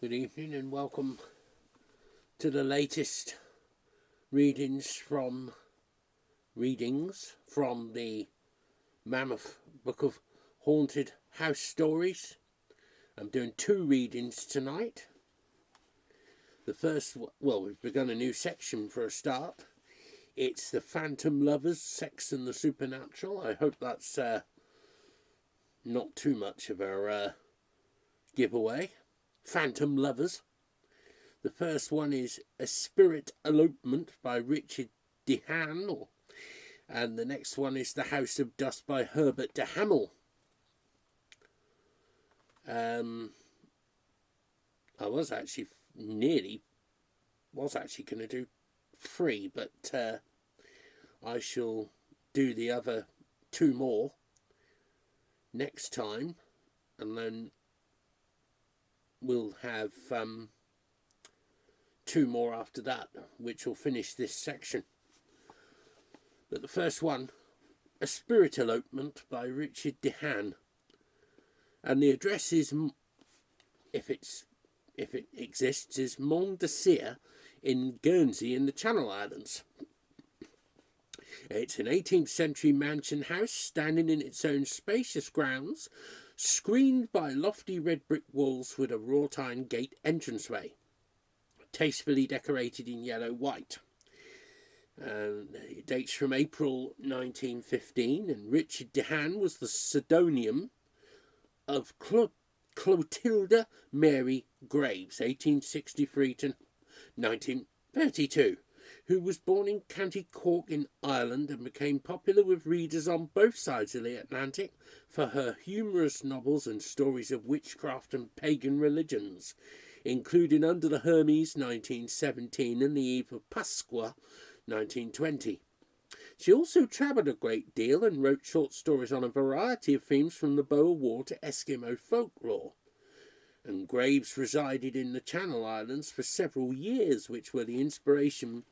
Good evening and welcome to the latest readings from the Mammoth Book of Haunted House Stories. I'm doing two readings tonight. The first, we've begun a new section for a start. It's the Phantom Lovers, Sex and the Supernatural. I hope that's not too much of a giveaway. Phantom Lovers. The first one is A Spirit Elopement by Richard Dehan, and the next one is The House of Dust by Herbert de Hamel. I was actually going to do three, but I shall do the other two more next time, and then we'll have two more after that, which will finish this section. But the first one, A Spirit Elopement by Richard Dehan, and the address is, if it exists, is Mont de Sire in Guernsey in the Channel Islands. It's an 18th century mansion house standing in its own spacious grounds, screened by lofty red brick walls with a wrought iron gate entranceway, tastefully decorated in yellow-white. It dates from April 1915, and Richard Dehan was the pseudonym of Clotilda Mary Graves, 1863 to 1932, who was born in County Cork in Ireland and became popular with readers on both sides of the Atlantic for her humorous novels and stories of witchcraft and pagan religions, including Under the Hermes 1917 and The Eve of Pasqua 1920. She also travelled a great deal and wrote short stories on a variety of themes from the Boer War to Eskimo folklore. And Graves resided in the Channel Islands for several years, which was the inspiration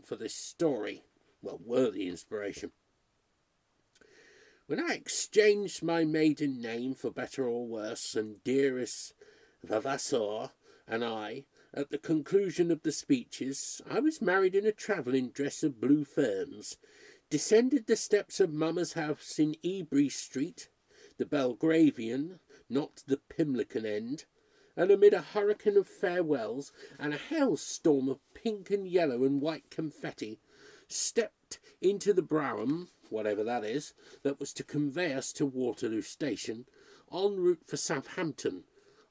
for this story. Were the inspiration. When I exchanged my maiden name for better or worse, and dearest Vavasseur and I, at the conclusion of the speeches, I was married in a travelling dress of blue ferns, descended the steps of Mamma's house in Ebury Street, the Belgravian, not the Pimlico end, and amid a hurricane of farewells and a hailstorm of pink and yellow and white confetti, stepped into the brougham, whatever that is, that was to convey us to Waterloo Station, en route for Southampton.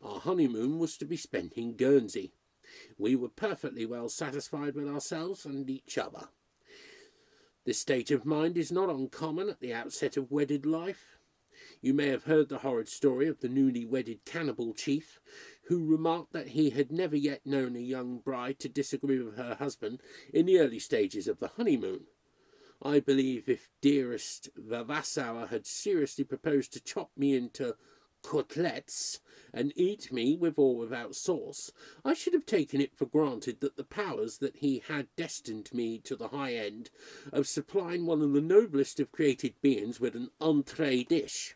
Our honeymoon was to be spent in Guernsey. We were perfectly well satisfied with ourselves and each other. This state of mind is not uncommon at the outset of wedded life. You may have heard the horrid story of the newly wedded cannibal chief, who remarked that he had never yet known a young bride to disagree with her husband in the early stages of the honeymoon. I believe if dearest Vavasseur had seriously proposed to chop me into côtelettes and eat me with or without sauce, I should have taken it for granted that the powers that he had destined me to the high end of supplying one of the noblest of created beings with an entrée dish.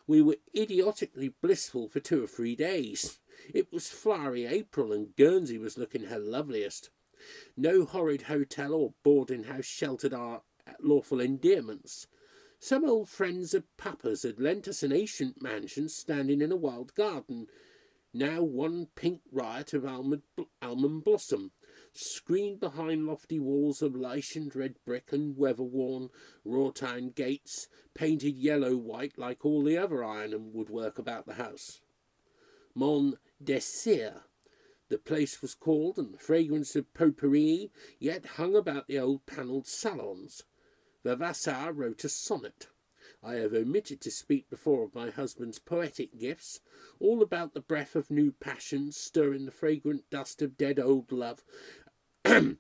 We were idiotically blissful for 2 or 3 days. It was flowery April, and Guernsey was looking her loveliest. No horrid hotel or boarding house sheltered our lawful endearments. Some old friends of Papa's had lent us an ancient mansion standing in a wild garden, now one pink riot of almond blossom, screened behind lofty walls of lichened red brick and weather-worn wrought-iron gates, painted yellow-white like all the other iron and woodwork about the house. Mont de Sire, the place was called, and the fragrance of potpourri yet hung about the old panelled salons. Vavasseur wrote a sonnet. I have omitted to speak before of my husband's poetic gifts, all about the breath of new passions stirring the fragrant dust of dead old love, and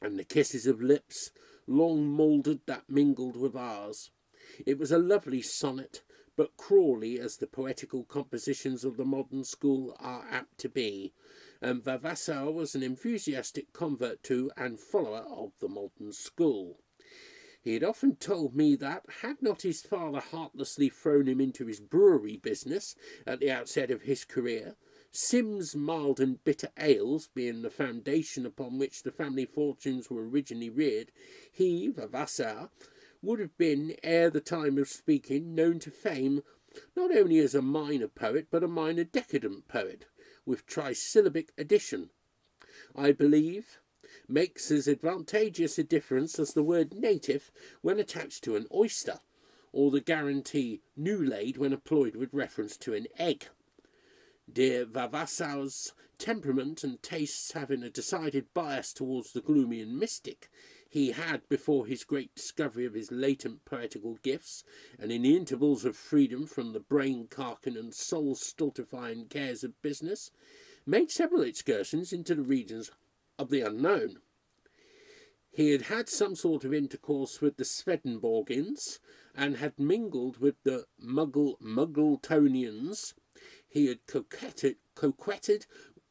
the kisses of lips long mouldered that mingled with ours. It was a lovely sonnet, but crawly as the poetical compositions of the modern school are apt to be, and Vavasseur was an enthusiastic convert to and follower of the modern school. He had often told me that, had not his father heartlessly thrown him into his brewery business at the outset of his career, Sim's mild and bitter ales being the foundation upon which the family fortunes were originally reared, he, Vavasseur, would have been, ere the time of speaking, known to fame not only as a minor poet, but a minor decadent poet, with trisyllabic addition. I believe makes as advantageous a difference as the word native when attached to an oyster, or the guarantee new laid when employed with reference to an egg. Dear Vavassor's temperament and tastes having a decided bias towards the gloomy and mystic, he had, before his great discovery of his latent poetical gifts, and in the intervals of freedom from the brain-carking and soul-stultifying cares of business, made several excursions into the regions of the unknown. He had had some sort of intercourse with the Swedenborgians, and had mingled with the Muggletonians. He had coquetted,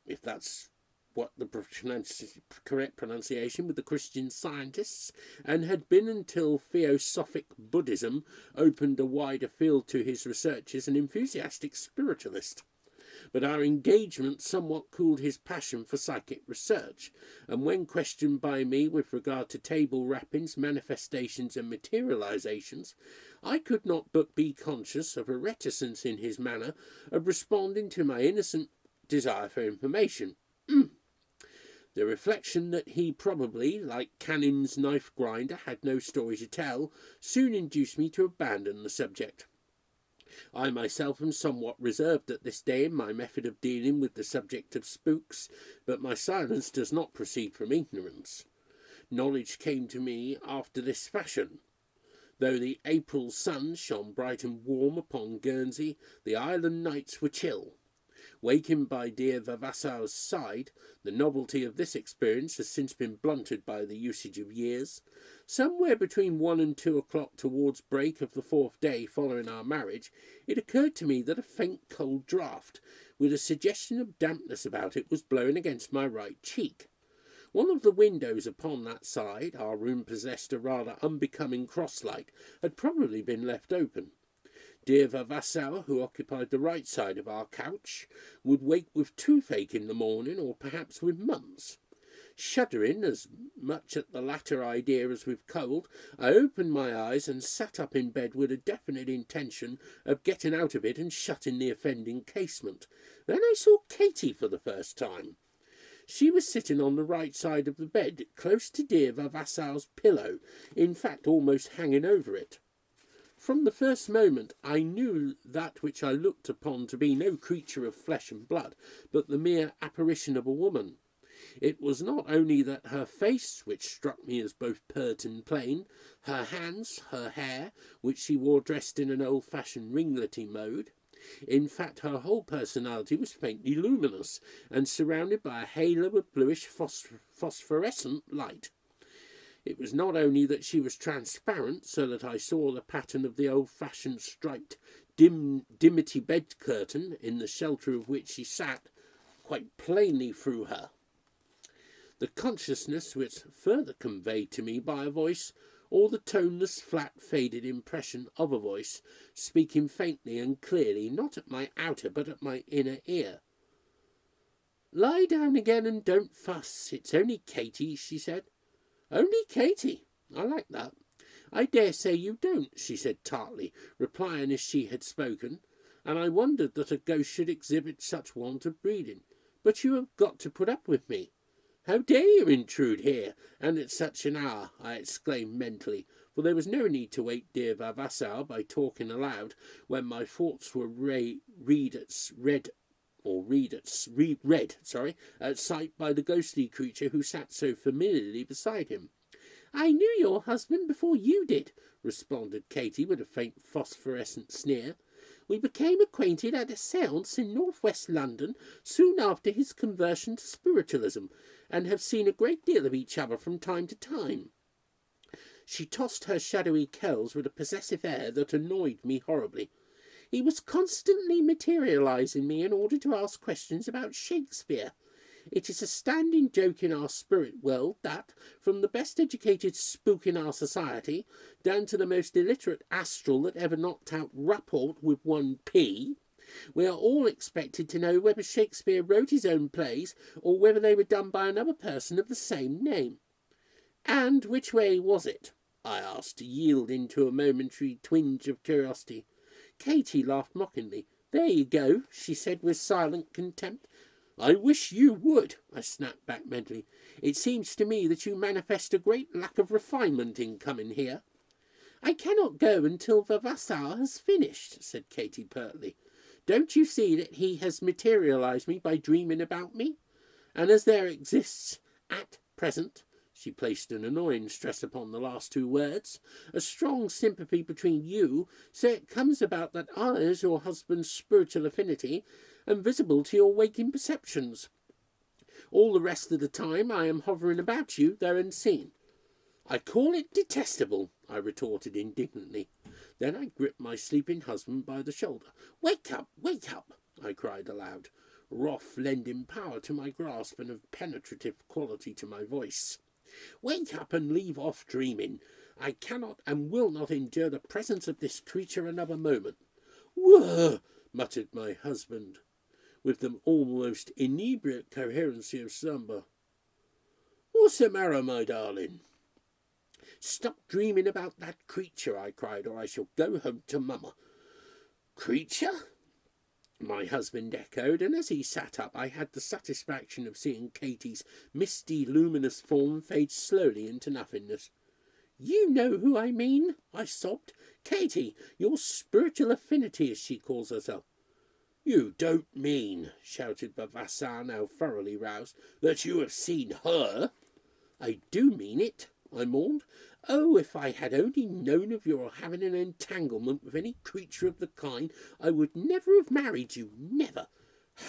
if that's what the correct pronunciation, with the Christian Scientists, and had been, until Theosophic Buddhism opened a wider field to his researches, an enthusiastic spiritualist. But our engagement somewhat cooled his passion for psychic research, and when questioned by me with regard to table rappings, manifestations, and materializations, I could not but be conscious of a reticence in his manner of responding to my innocent desire for information. The reflection that he probably, like Canning's knife grinder, had no story to tell, soon induced me to abandon the subject. I myself am somewhat reserved at this day in my method of dealing with the subject of spooks, but my silence does not proceed from ignorance. Knowledge came to me after this fashion. Though the April sun shone bright and warm upon Guernsey, the island nights were chill. Wakened by dear Vavassor's side, the novelty of this experience has since been blunted by the usage of years. Somewhere between 1 and 2 o'clock towards break of the 4th day following our marriage, it occurred to me that a faint cold draught, with a suggestion of dampness about it, was blowing against my right cheek. One of the windows upon that side, our room possessed a rather unbecoming cross-light, had probably been left open. Dear Vavasseur, who occupied the right side of our couch, would wake with toothache in the morning, or perhaps with mumps. Shuddering as much at the latter idea as with cold, I opened my eyes and sat up in bed with a definite intention of getting out of it and shutting the offending casement. Then I saw Katy for the first time. She was sitting on the right side of the bed, close to dear Vavassor's pillow, in fact almost hanging over it. From the first moment I knew that which I looked upon to be no creature of flesh and blood, but the mere apparition of a woman. It was not only that her face, which struck me as both pert and plain, her hands, her hair, which she wore dressed in an old-fashioned ringlety mode. In fact, her whole personality was faintly luminous, and surrounded by a halo of bluish phosphorescent light. It was not only that she was transparent, so that I saw the pattern of the old-fashioned striped dimity bed curtain, in the shelter of which she sat, quite plainly through her. The consciousness was further conveyed to me by a voice, or the toneless, flat, faded impression of a voice, speaking faintly and clearly, not at my outer, but at my inner ear. "Lie down again and don't fuss. It's only Katy," she said. "Only Katy? I like that." "I dare say you don't," she said tartly, replying as she had spoken, and I wondered that a ghost should exhibit such want of breeding. "But you have got to put up with me." "How dare you intrude here, and at such an hour?" I exclaimed mentally, for there was no need to wake dear Vavasseur by talking aloud when my thoughts were read at sight by the ghostly creature who sat so familiarly beside him. "I knew your husband before you did," responded Katy with a faint phosphorescent sneer. "We became acquainted at a séance in north-west London soon after his conversion to spiritualism, and have seen a great deal of each other from time to time." She tossed her shadowy curls with a possessive air that annoyed me horribly. "He was constantly materializing me in order to ask questions about Shakespeare. It is a standing joke in our spirit world that, from the best educated spook in our society, down to the most illiterate astral that ever knocked out rapport with one P, we are all expected to know whether Shakespeare wrote his own plays or whether they were done by another person of the same name. And which way was it? I asked, yielding to a momentary twinge of curiosity. Katy laughed mockingly. There you go, she said with silent contempt. I wish you would, I snapped back mentally. It seems to me that you manifest a great lack of refinement in coming here. I cannot go until Vavassar has finished, said Katy pertly. Don't you see that he has materialized me by dreaming about me? And as there exists, at present, she placed an annoying stress upon the last two words, a strong sympathy between you, so it comes about that I, as your husband's spiritual affinity, am visible to your waking perceptions. All the rest of the time I am hovering about you, though unseen. I call it detestable, I retorted indignantly. Then I gripped my sleeping husband by the shoulder. Wake up, I cried aloud, wrath lending power to my grasp and a penetrative quality to my voice. Wake up and leave off dreaming. I cannot and will not endure the presence of this creature another moment. Whirr, muttered my husband, with the almost inebriate coherency of slumber. What's the matter, my darling? Stop dreaming about that creature, I cried, or I shall go home to Mamma. Creature? My husband echoed, and as he sat up I had the satisfaction of seeing Katy's misty, luminous form fade slowly into nothingness. You know who I mean, I sobbed. Katy, your spiritual affinity, as she calls herself. You don't mean, shouted Vavassar, now thoroughly roused, that you have seen her? I do mean it, I mourned. Oh, if I had only known of your having an entanglement with any creature of the kind, I would never have married you, never.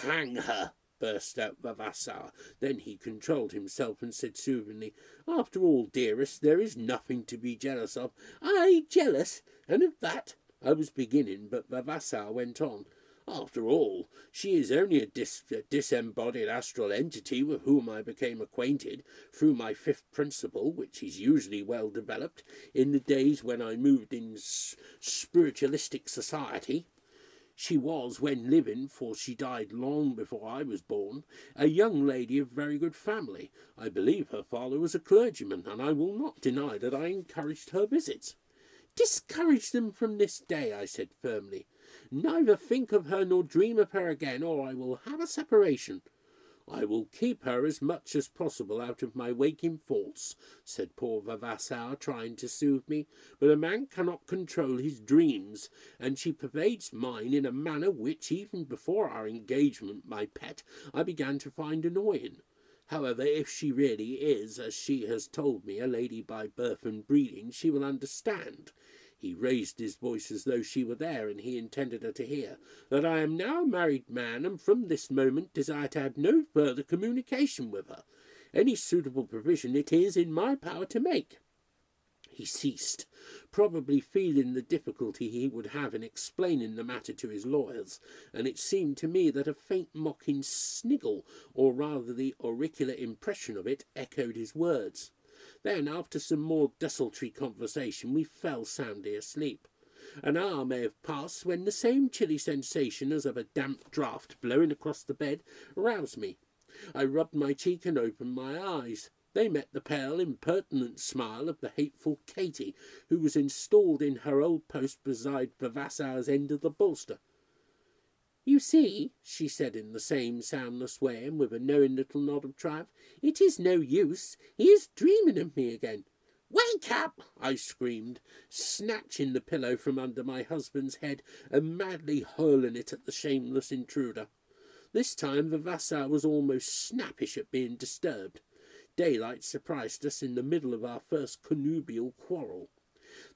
Hang her, burst out Vavassar. Then he controlled himself and said soothingly, After all, dearest, there is nothing to be jealous of. I jealous? And of that? I was beginning, but Vavassar went on. After all, she is only a disembodied astral entity with whom I became acquainted through my fifth principle, which is usually well developed, in the days when I moved in spiritualistic society. She was, when living, for she died long before I was born, a young lady of very good family. I believe her father was a clergyman, and I will not deny that I encouraged her visits. Discourage them from this day, I said firmly. Neither think of her nor dream of her again, or I will have a separation. I will keep her as much as possible out of my waking thoughts, said poor Vavassar, trying to soothe me, but a man cannot control his dreams, and she pervades mine in a manner which, even before our engagement, my pet, I began to find annoying. However, if she really is, as she has told me, a lady by birth and breeding, she will understand. He raised his voice as though she were there, and he intended her to hear, that I am now a married man, and from this moment desire to have no further communication with her. Any suitable provision it is in my power to make. He ceased, probably feeling the difficulty he would have in explaining the matter to his lawyers, and it seemed to me that a faint mocking sniggle, or rather the auricular impression of it, echoed his words. Then, after some more desultory conversation, we fell soundly asleep. An hour may have passed when the same chilly sensation as of a damp draught blowing across the bed roused me. I rubbed my cheek and opened my eyes. They met the pale, impertinent smile of the hateful Katy, who was installed in her old post beside Vavassar's end of the bolster. You see, she said in the same soundless way and with a knowing little nod of triumph, it is no use. He is dreaming of me again. Wake up! I screamed, snatching the pillow from under my husband's head and madly hurling it at the shameless intruder. This time Vavassar was almost snappish at being disturbed. Daylight surprised us in the middle of our first connubial quarrel.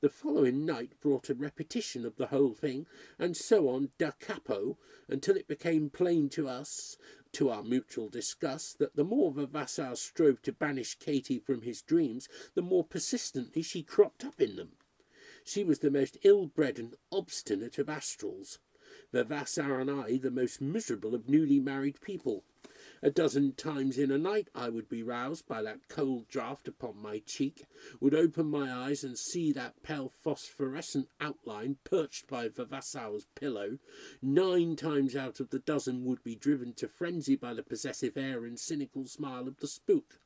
The following night brought a repetition of the whole thing, and so on da capo, until it became plain to us, to our mutual disgust, that the more Vavassar strove to banish Katy from his dreams, the more persistently she cropped up in them. She was the most ill-bred and obstinate of astrals. Vavassar and I the most miserable of newly married people. A dozen times in a night I would be roused by that cold draught upon my cheek, would open my eyes and see that pale phosphorescent outline perched by Vavassor's pillow. 9 times out of the dozen would be driven to frenzy by the possessive air and cynical smile of the spook.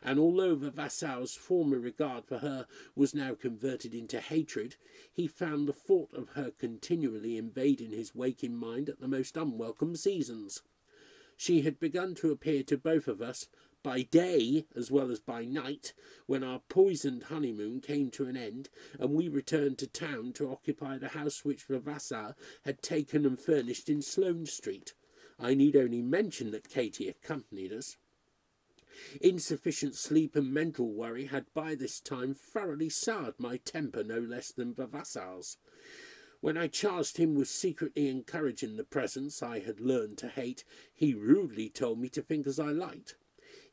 And although Vavassor's former regard for her was now converted into hatred, he found the thought of her continually invading his waking mind at the most unwelcome seasons. She had begun to appear to both of us by day as well as by night, when our poisoned honeymoon came to an end, and we returned to town to occupy the house which Vavassor had taken and furnished in Sloane Street. I need only mention that Katie accompanied us. Insufficient sleep and mental worry had by this time thoroughly soured my temper no less than Vavassor's. When I charged him with secretly encouraging the presence I had learned to hate, he rudely told me to think as I liked.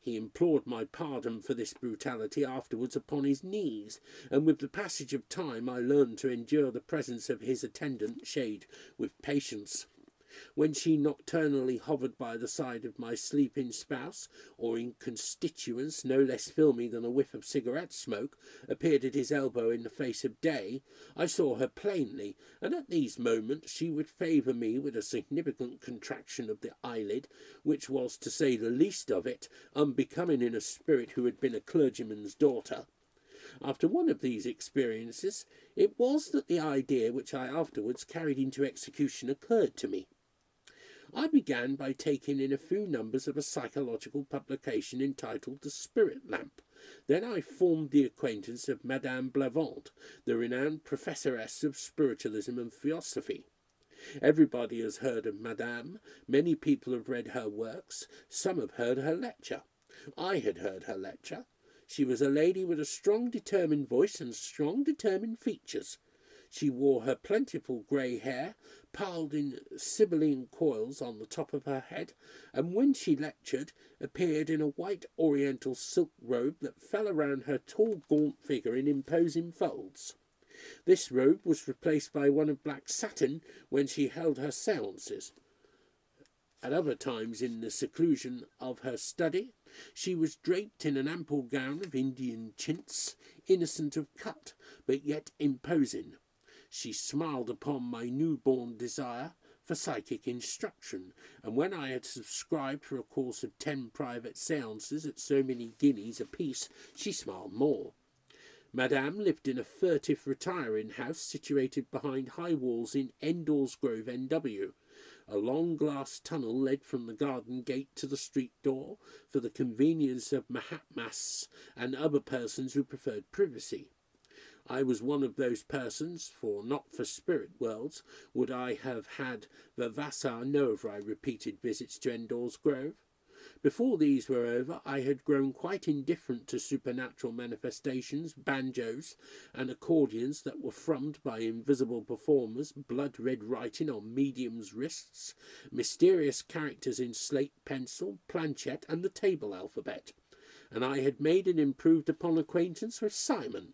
He implored my pardon for this brutality afterwards upon his knees, and with the passage of time I learned to endure the presence of his attendant shade with patience. When she nocturnally hovered by the side of my sleeping spouse, or in constituents no less filmy than a whiff of cigarette smoke appeared at his elbow in the face of day, I saw her plainly, and at these moments she would favour me with a significant contraction of the eyelid, which was, to say the least of it, unbecoming in a spirit who had been a clergyman's daughter. After one of these experiences, it was that the idea which I afterwards carried into execution occurred to me. I began by taking in a few numbers of a psychological publication entitled The Spirit Lamp. Then I formed the acquaintance of Madame Blavant, the renowned professoress of spiritualism and theosophy. Everybody has heard of Madame. Many people have read her works. Some have heard her lecture. I had heard her lecture. She was a lady with a strong determined voice and strong determined features. She wore her plentiful grey hair piled in sibylline coils on the top of her head, and when she lectured appeared in a white oriental silk robe that fell around her tall gaunt figure in imposing folds. This robe was replaced by one of black satin when she held her seances. At other times, in the seclusion of her study, she was draped in an ample gown of Indian chintz, innocent of cut, but yet imposing. She smiled upon my newborn desire for psychic instruction, and when I had subscribed for a course of 10 private séances at so many guineas apiece, she smiled more. Madame lived in a furtive retiring house situated behind high walls in Endors Grove, N.W. A long glass tunnel led from the garden gate to the street door for the convenience of Mahatmas and other persons who preferred privacy. I was one of those persons, for not for spirit worlds would I have had Vavassor know of my repeated visits to Endors Grove. Before these were over, I had grown quite indifferent to supernatural manifestations, banjos, and accordions that were thrummed by invisible performers, blood-red writing on mediums' wrists, mysterious characters in slate pencil, planchette, and the table alphabet, and I had made an improved upon acquaintance with Simon.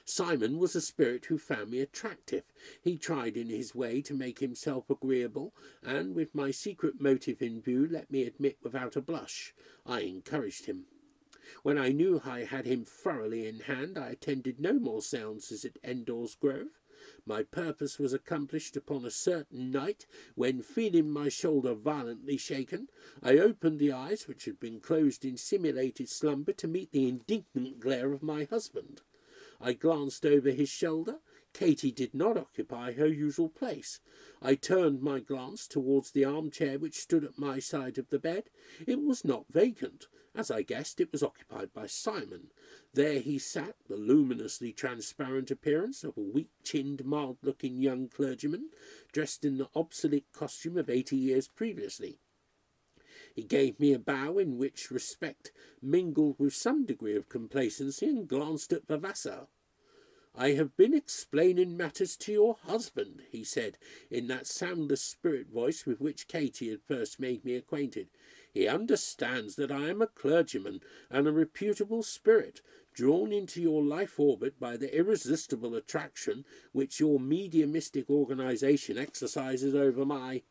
Simon was a spirit who found me attractive. He tried in his way to make himself agreeable, and, with my secret motive in view, let me admit without a blush, I encouraged him. When I knew I had him thoroughly in hand, I attended no more séances at Endors Grove. My purpose was accomplished upon a certain night, when, feeling my shoulder violently shaken, I opened the eyes which had been closed in simulated slumber to meet the indignant glare of my husband. I glanced over his shoulder. Katie did not occupy her usual place. I turned my glance towards the armchair which stood at my side of the bed. It was not vacant. As I guessed, it was occupied by Simon. There he sat, the luminously transparent appearance of a weak-chinned, mild-looking young clergyman, dressed in the obsolete costume of 80 years previously. He gave me a bow in which respect mingled with some degree of complacency, and glanced at Vavassor. "I have been explaining matters to your husband," he said, in that soundless spirit voice with which Katie had first made me acquainted. "He understands that I am a clergyman and a reputable spirit, drawn into your life orbit by the irresistible attraction which your mediumistic organization exercises over my—"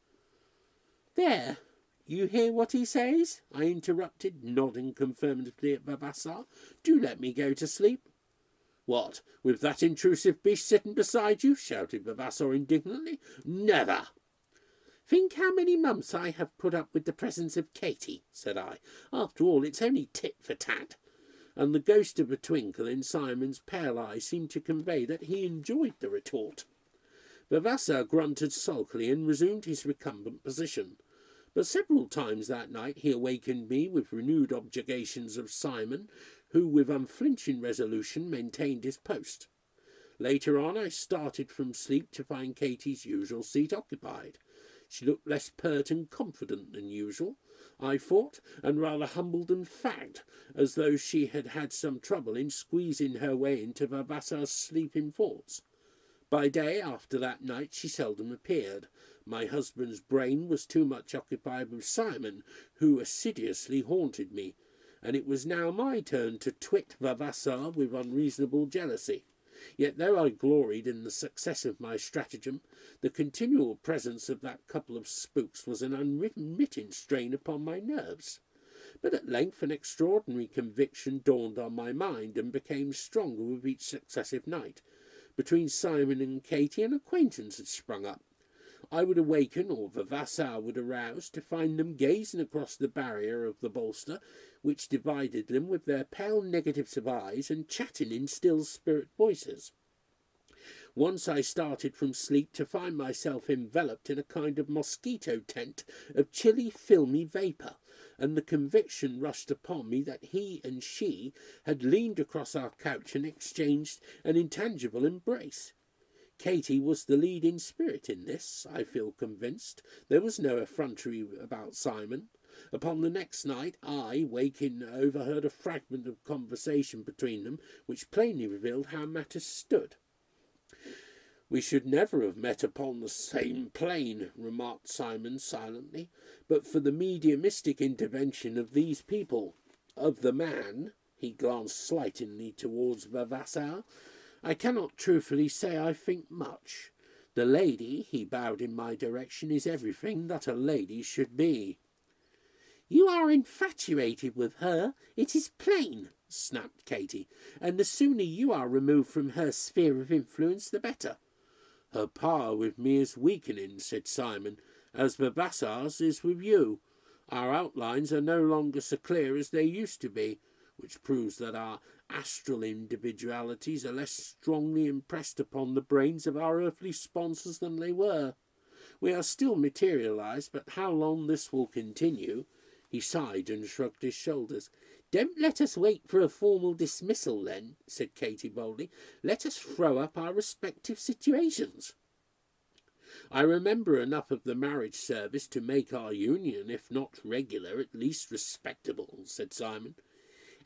"There! You hear what he says? I interrupted, nodding confirmatively at Vavassar. Do let me go to sleep. What, with that intrusive beast sitting beside you? Shouted Vavassar indignantly. Never! Think how many months I have put up with the presence of Katy, said I. After all, it's only tit for tat. And the ghost of a twinkle in Simon's pale eye seemed to convey that he enjoyed the retort. Vavassar grunted sulkily and resumed his recumbent position. But several times that night he awakened me with renewed objurgations of Simon, who with unflinching resolution maintained his post. Later on I started from sleep to find Katy's usual seat occupied. She looked less pert and confident than usual, I thought, and rather humbled and fagged, as though she had had some trouble in squeezing her way into Vavassar's sleeping thoughts. By day, after that night, she seldom appeared. My husband's brain was too much occupied with Simon, who assiduously haunted me, and it was now my turn to twit Vavassar with unreasonable jealousy. Yet though I gloried in the success of my stratagem, the continual presence of that couple of spooks was an unremitting strain upon my nerves. But at length an extraordinary conviction dawned on my mind, and became stronger with each successive night. Between Simon and Katy an acquaintance had sprung up. I would awaken, or Vavassar would arouse, to find them gazing across the barrier of the bolster which divided them with their pale negatives of eyes, and chatting in still spirit voices. Once I started from sleep to find myself enveloped in a kind of mosquito tent of chilly, filmy vapour, and the conviction rushed upon me that he and she had leaned across our couch and exchanged an intangible embrace. Katy was the leading spirit in this, I feel convinced. There was no effrontery about Simon. Upon the next night, I, waking, overheard a fragment of conversation between them, which plainly revealed how matters stood. We should never have met upon the same plane, remarked Simon silently, but for the mediumistic intervention of these people. Of the man, he glanced slightingly towards Vavassar, I cannot truthfully say I think much. The lady, he bowed in my direction, is everything that a lady should be. You are infatuated with her, it is plain, snapped Katy, and the sooner you are removed from her sphere of influence, the better. Her power with me is weakening, said Simon, as Vavassar's is with you. Our outlines are no longer so clear as they used to be, which proves that our astral individualities are less strongly impressed upon the brains of our earthly sponsors than they were. We are still materialized, but how long this will continue? He sighed and shrugged his shoulders. Don't let us wait for a formal dismissal, then, said Katy boldly. Let us throw up our respective situations. I remember enough of the marriage service to make our union, if not regular, at least respectable, said Simon.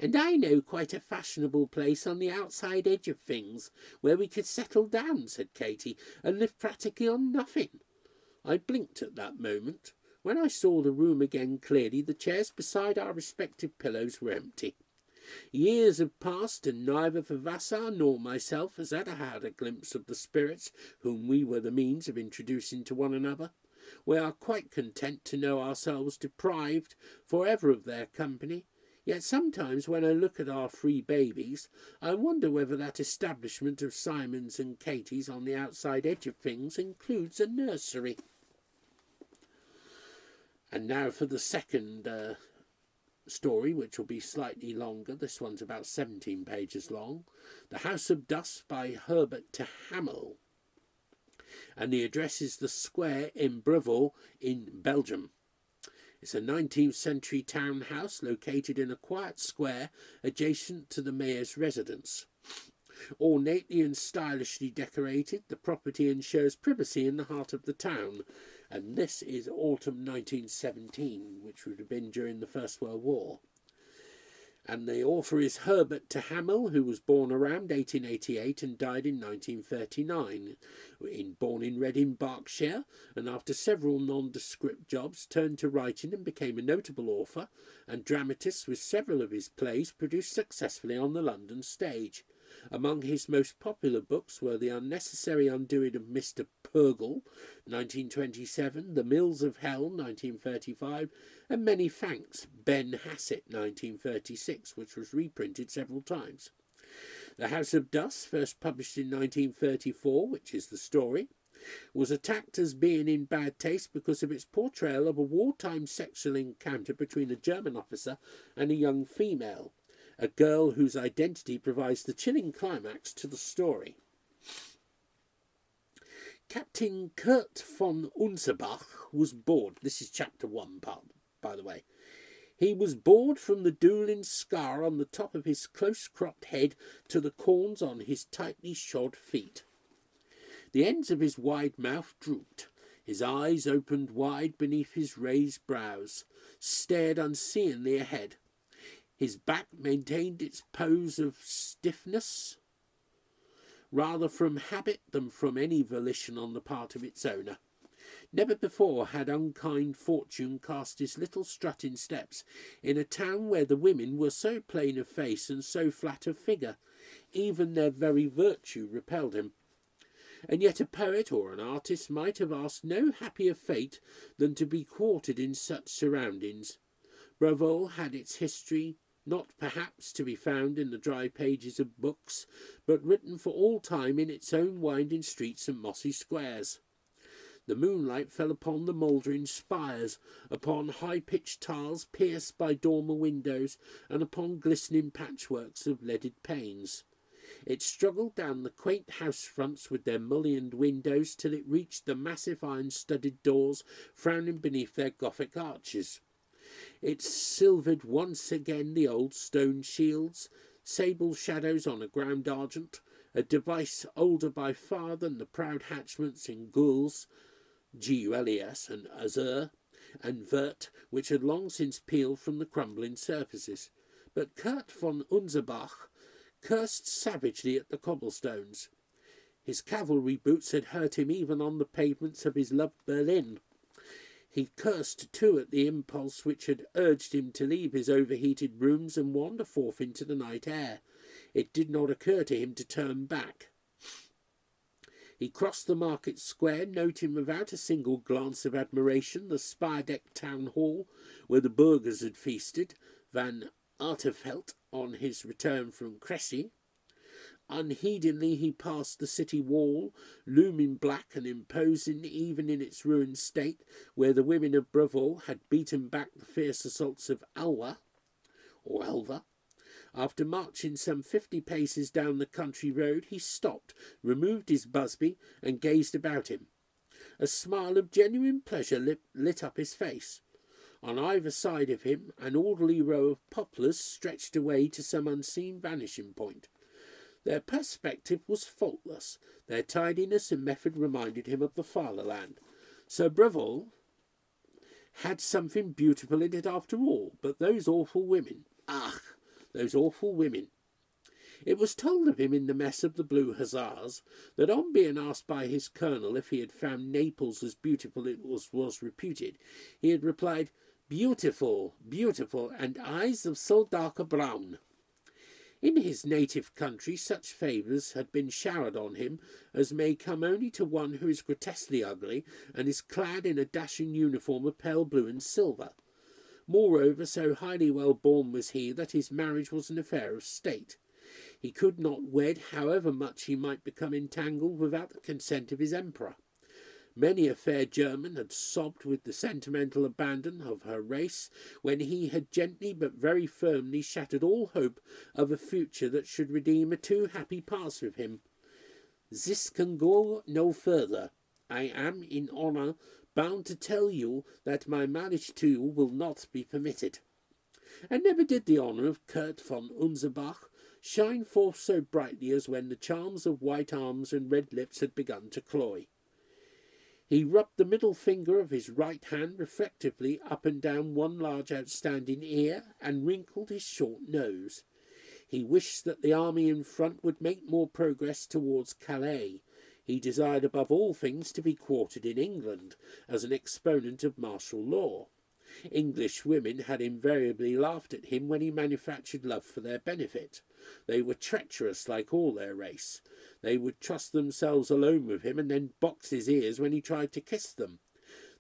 And I know quite a fashionable place on the outside edge of things, where we could settle down, said Katy, and live practically on nothing. I blinked at that moment. When I saw the room again clearly, the chairs beside our respective pillows were empty. Years have passed, and neither Vavassar nor myself has ever had a glimpse of the spirits whom we were the means of introducing to one another. We are quite content to know ourselves deprived for ever of their company. Yet sometimes when I look at our three babies, I wonder whether that establishment of Simon's and Katy's on the outside edge of things includes a nursery. And now for the second story, which will be slightly longer. This one's about 17 pages long. The House of Dust by Herbert de Hamel. And the address is the Square in Breville in Belgium. It's a 19th century townhouse located in a quiet square adjacent to the mayor's residence. Ornately and stylishly decorated, the property ensures privacy in the heart of the town, and this is autumn 1917, which would have been during the First World War. And the author is Herbert de Hamel, who was born around 1888 and died in 1939. Born in Reading, Berkshire, and after several nondescript jobs turned to writing and became a notable author and dramatist, with several of his plays produced successfully on the London stage. Among his most popular books were The Unnecessary Undoing of Mr. Purgle, 1927, The Mills of Hell, 1935, and Many Thanks, Ben Hassett, 1936, which was reprinted several times. The House of Dust, first published in 1934, which is the story, was attacked as being in bad taste because of its portrayal of a wartime sexual encounter between a German officer and a young female, a girl whose identity provides the chilling climax to the story. Captain Kurt von Unserbach was bored. This is chapter 1, by the way. He was bored from the dueling scar on the top of his close-cropped head to the corns on his tightly shod feet. The ends of his wide mouth drooped. His eyes opened wide beneath his raised brows, stared unseeingly ahead. His back maintained its pose of stiffness, rather from habit than from any volition on the part of its owner. Never before had unkind fortune cast his little strutting steps in a town where the women were so plain of face and so flat of figure. Even their very virtue repelled him. And yet a poet or an artist might have asked no happier fate than to be quartered in such surroundings. Bravo had its history, not perhaps to be found in the dry pages of books, but written for all time in its own winding streets and mossy squares. The moonlight fell upon the mouldering spires, upon high-pitched tiles pierced by dormer windows, and upon glistening patchworks of leaded panes. It struggled down the quaint house fronts with their mullioned windows till it reached the massive iron-studded doors frowning beneath their Gothic arches. It silvered once again the old stone shields, sable shadows on a ground argent, a device older by far than the proud hatchments in gules, Gules and azur, and vert, which had long since peeled from the crumbling surfaces. But Kurt von Unserbach cursed savagely at the cobblestones. His cavalry boots had hurt him even on the pavements of his loved Berlin. He cursed, too, at the impulse which had urged him to leave his overheated rooms and wander forth into the night air. It did not occur to him to turn back. He crossed the market square, noting without a single glance of admiration the spire-decked town hall where the burghers had feasted, Van Arteveld, on his return from Cressy. Unheedingly he passed the city wall, looming black and imposing even in its ruined state, where the women of Bravo had beaten back the fierce assaults of Alva. After marching some 50 paces down the country road, he stopped, removed his busby, and gazed about him. A smile of genuine pleasure lit up his face. On either side of him, an orderly row of poplars stretched away to some unseen vanishing point. Their perspective was faultless. Their tidiness and method reminded him of the fatherland. So Bravo had something beautiful in it after all, but those awful women. Ah, those awful women. It was told of him in the mess of the Blue Hussars that on being asked by his colonel if he had found Naples as beautiful as was reputed, he had replied, "Beautiful, beautiful, and eyes of so dark a brown." In his native country such favours had been showered on him as may come only to one who is grotesquely ugly and is clad in a dashing uniform of pale blue and silver. Moreover, so highly well born was he that his marriage was an affair of state. He could not wed, however much he might become entangled, without the consent of his emperor. Many a fair German had sobbed with the sentimental abandon of her race when he had gently but very firmly shattered all hope of a future that should redeem a too happy past with him. This can go no further. I am, in honour, bound to tell you that my marriage to you will not be permitted. And never did the honour of Kurt von Unserbach shine forth so brightly as when the charms of white arms and red lips had begun to cloy. He rubbed the middle finger of his right hand reflectively up and down one large outstanding ear, and wrinkled his short nose. He wished that the army in front would make more progress towards Calais. He desired above all things to be quartered in England, as an exponent of martial law. English women had invariably laughed at him when he manufactured love for their benefit. They were treacherous like all their race. They would trust themselves alone with him and then box his ears when he tried to kiss them.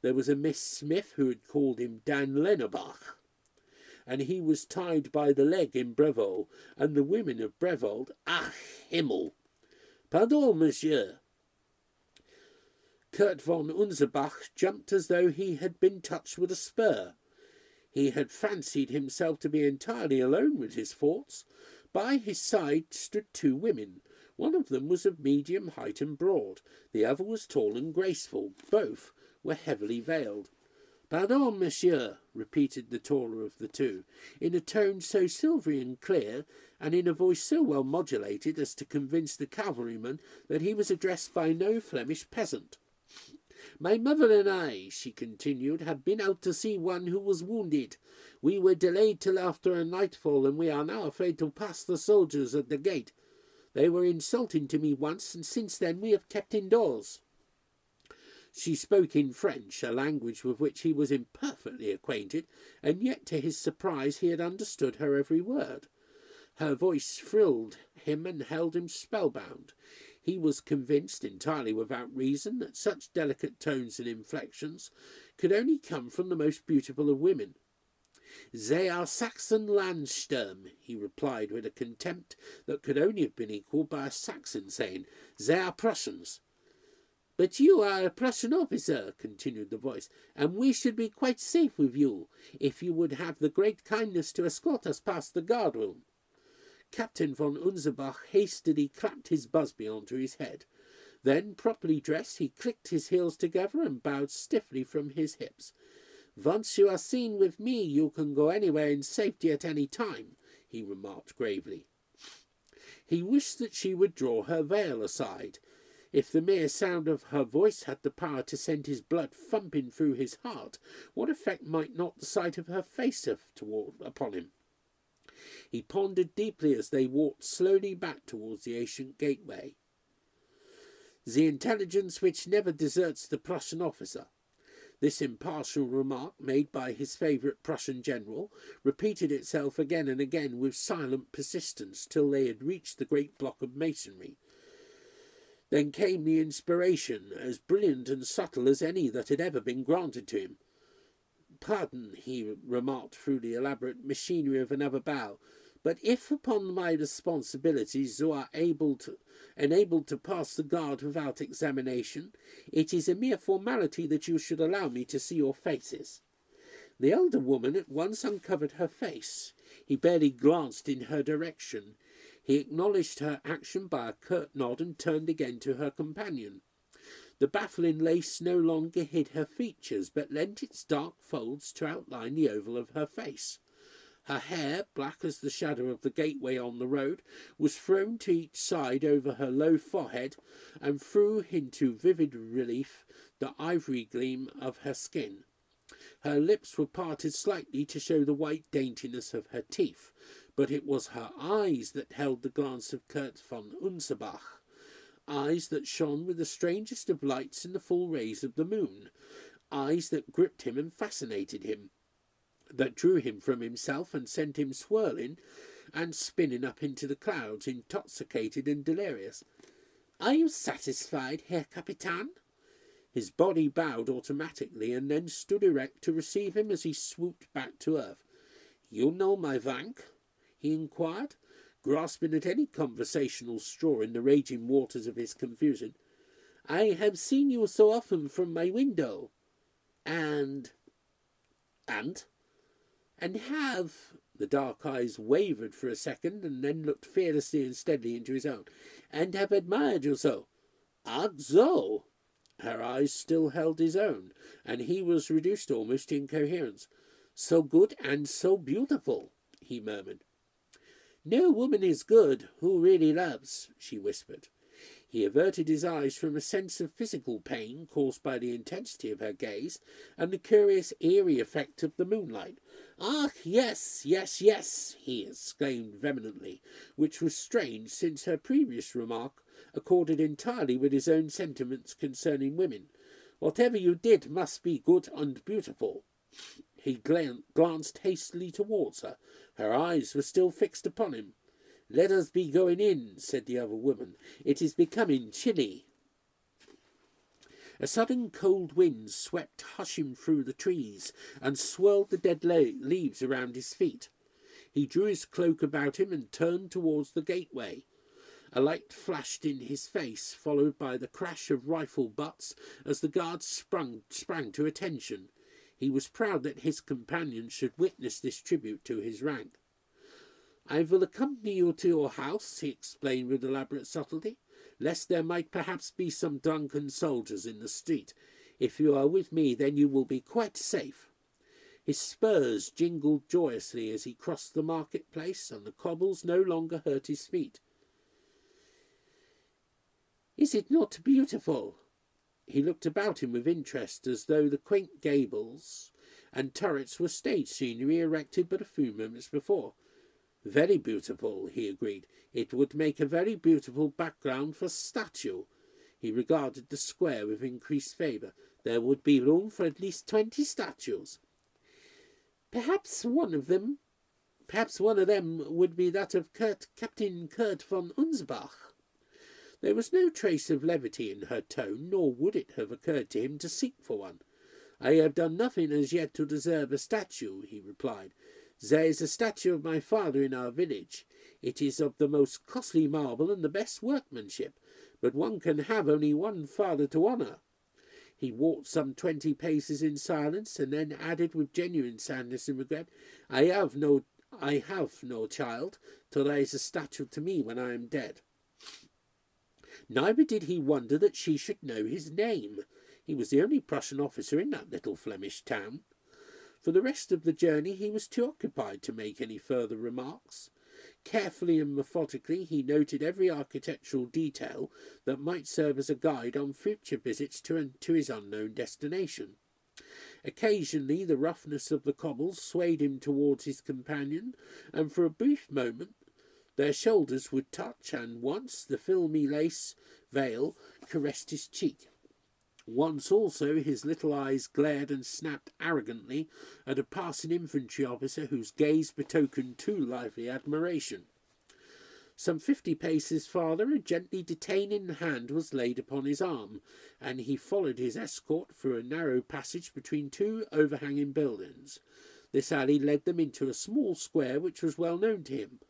There was a Miss Smith who had called him Dan Lennerbach, and he was tied by the leg in Brevold, and the women of Brevold, ach Himmel! Pardon, monsieur. Kurt von Unserbach jumped as though he had been touched with a spur. He had fancied himself to be entirely alone with his thoughts. By his side stood two women. One of them was of medium height and broad. The other was tall and graceful. Both were heavily veiled. "Pardon, monsieur," repeated the taller of the two, in a tone so silvery and clear, and in a voice so well modulated as to convince the cavalryman that he was addressed by no Flemish peasant. "My mother and I," she continued, "have been out to see one who was wounded. We were delayed till after a nightfall, and we are now afraid to pass the soldiers at the gate. They were insulting to me once, and since then we have kept indoors." She spoke in French, a language with which he was imperfectly acquainted, and yet to his surprise he had understood her every word. Her voice thrilled him and held him spellbound. He was convinced, entirely without reason, that such delicate tones and inflections could only come from the most beautiful of women. "They are Saxon Landsturm," he replied with a contempt that could only have been equalled by a Saxon saying, "They are Prussians." "But you are a Prussian officer," continued the voice, "and we should be quite safe with you, if you would have the great kindness to escort us past the guard-room." Captain von Unserbach hastily clapped his busby onto his head. Then, properly dressed, he clicked his heels together and bowed stiffly from his hips. "Once you are seen with me, you can go anywhere in safety at any time," he remarked gravely. He wished that she would draw her veil aside. If the mere sound of her voice had the power to send his blood thumping through his heart, what effect might not the sight of her face have upon him? He pondered deeply as they walked slowly back towards the ancient gateway. The intelligence which never deserts the Prussian officer. This impartial remark, made by his favourite Prussian general, repeated itself again and again with silent persistence till they had reached the great block of masonry. Then came the inspiration, as brilliant and subtle as any that had ever been granted to him. "Pardon," he remarked through the elaborate machinery of another bow, "but if upon my responsibilities you are enabled to pass the guard without examination, it is a mere formality that you should allow me to see your faces." The elder woman at once uncovered her face. He barely glanced in her direction. He acknowledged her action by a curt nod and turned again to her companion. The baffling lace no longer hid her features, but lent its dark folds to outline the oval of her face. Her hair, black as the shadow of the gateway on the road, was thrown to each side over her low forehead, and threw into vivid relief the ivory gleam of her skin. Her lips were parted slightly to show the white daintiness of her teeth, but it was her eyes that held the glance of Kurt von Unserbach, eyes that shone with the strangest of lights in the full rays of the moon, eyes that gripped him and fascinated him, that drew him from himself and sent him swirling and spinning up into the clouds, intoxicated and delirious. "Are you satisfied, Herr Captain?" His body bowed automatically and then stood erect to receive him as he swooped back to earth. "You know my rank?" he inquired, grasping at any conversational straw in the raging waters of his confusion. "I have seen you so often from my window. And have—" the dark eyes wavered for a second and then looked fearlessly and steadily into his own. "And have admired you so." "Ach so!" Her eyes still held his own, and he was reduced almost to incoherence. "So good and so beautiful," he murmured. "No woman is good who really loves," she whispered. He averted his eyes from a sense of physical pain caused by the intensity of her gaze and the curious eerie effect of the moonlight. "Ah, yes, yes, yes," he exclaimed vehemently, which was strange, since her previous remark accorded entirely with his own sentiments concerning women. "Whatever you did must be good and beautiful." He glanced hastily towards her. Her eyes were still fixed upon him. "Let us be going in," said the other woman. "It is becoming chilly." A sudden cold wind swept hushing through the trees and swirled the dead leaves around his feet. He drew his cloak about him and turned towards the gateway. A light flashed in his face, followed by the crash of rifle butts as the guards sprang to attention. He was proud that his companions should witness this tribute to his rank. "I will accompany you to your house," he explained with elaborate subtlety, "lest there might perhaps be some drunken soldiers in the street. If you are with me, then you will be quite safe." His spurs jingled joyously as he crossed the marketplace, and the cobbles no longer hurt his feet. "Is it not beautiful?" He looked about him with interest, as though the quaint gables and turrets were stage scenery erected but a few moments before. "Very beautiful," he agreed. "It would make a very beautiful background for statue." He regarded the square with increased favour. "There would be room for at least 20 statues. Perhaps one of them would be that of Captain Kurt von Unsbach." There was no trace of levity in her tone, nor would it have occurred to him to seek for one. "I have done nothing as yet to deserve a statue," he replied. "There is a statue of my father in our village. It is of the most costly marble and the best workmanship, but one can have only one father to honour." He walked some 20 paces in silence, and then added with genuine sadness and regret, I have no child to raise a statue to me when I am dead." Neither did he wonder that she should know his name. He was the only Prussian officer in that little Flemish town. For the rest of the journey he was too occupied to make any further remarks. Carefully and methodically he noted every architectural detail that might serve as a guide on future visits to his unknown destination. Occasionally the roughness of the cobbles swayed him towards his companion, and for a brief moment their shoulders would touch, and once the filmy lace veil caressed his cheek. Once also his little eyes glared and snapped arrogantly at a passing infantry officer whose gaze betokened too lively admiration. Some 50 paces farther a gently detaining hand was laid upon his arm, and he followed his escort through a narrow passage between 2 overhanging buildings. This alley led them into a small square which was well known to him.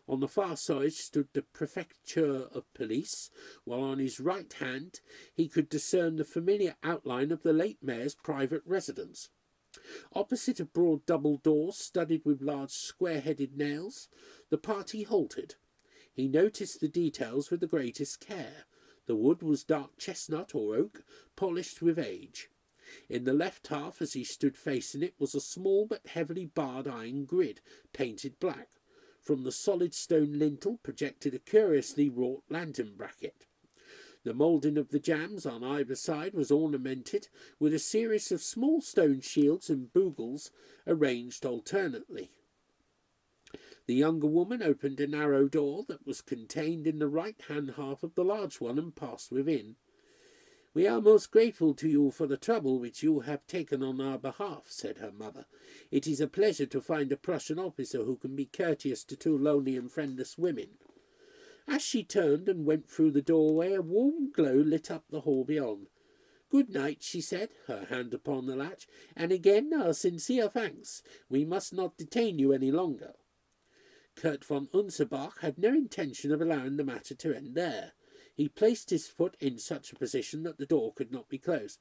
On the far side stood the Prefecture of Police, while on his right hand he could discern the familiar outline of the late mayor's private residence. Opposite a broad double door studded with large square-headed nails, the party halted. He noticed the details with the greatest care. The wood was dark chestnut or oak, polished with age. In the left half, as he stood facing it, was a small but heavily barred iron grid, painted black. From the solid stone lintel projected a curiously wrought lantern bracket. The moulding of the jambs on either side was ornamented with a series of small stone shields and bugles arranged alternately. The younger woman opened a narrow door that was contained in the right-hand half of the large one and passed within. "We are most grateful to you for the trouble which you have taken on our behalf," said her mother. "It is a pleasure to find a Prussian officer who can be courteous to 2 lonely and friendless women." As she turned and went through the doorway, a warm glow lit up the hall beyond. "Good night," she said, her hand upon the latch, "and again our sincere thanks. We must not detain you any longer." Kurt von Unserbach had no intention of allowing the matter to end there. He placed his foot in such a position that the door could not be closed.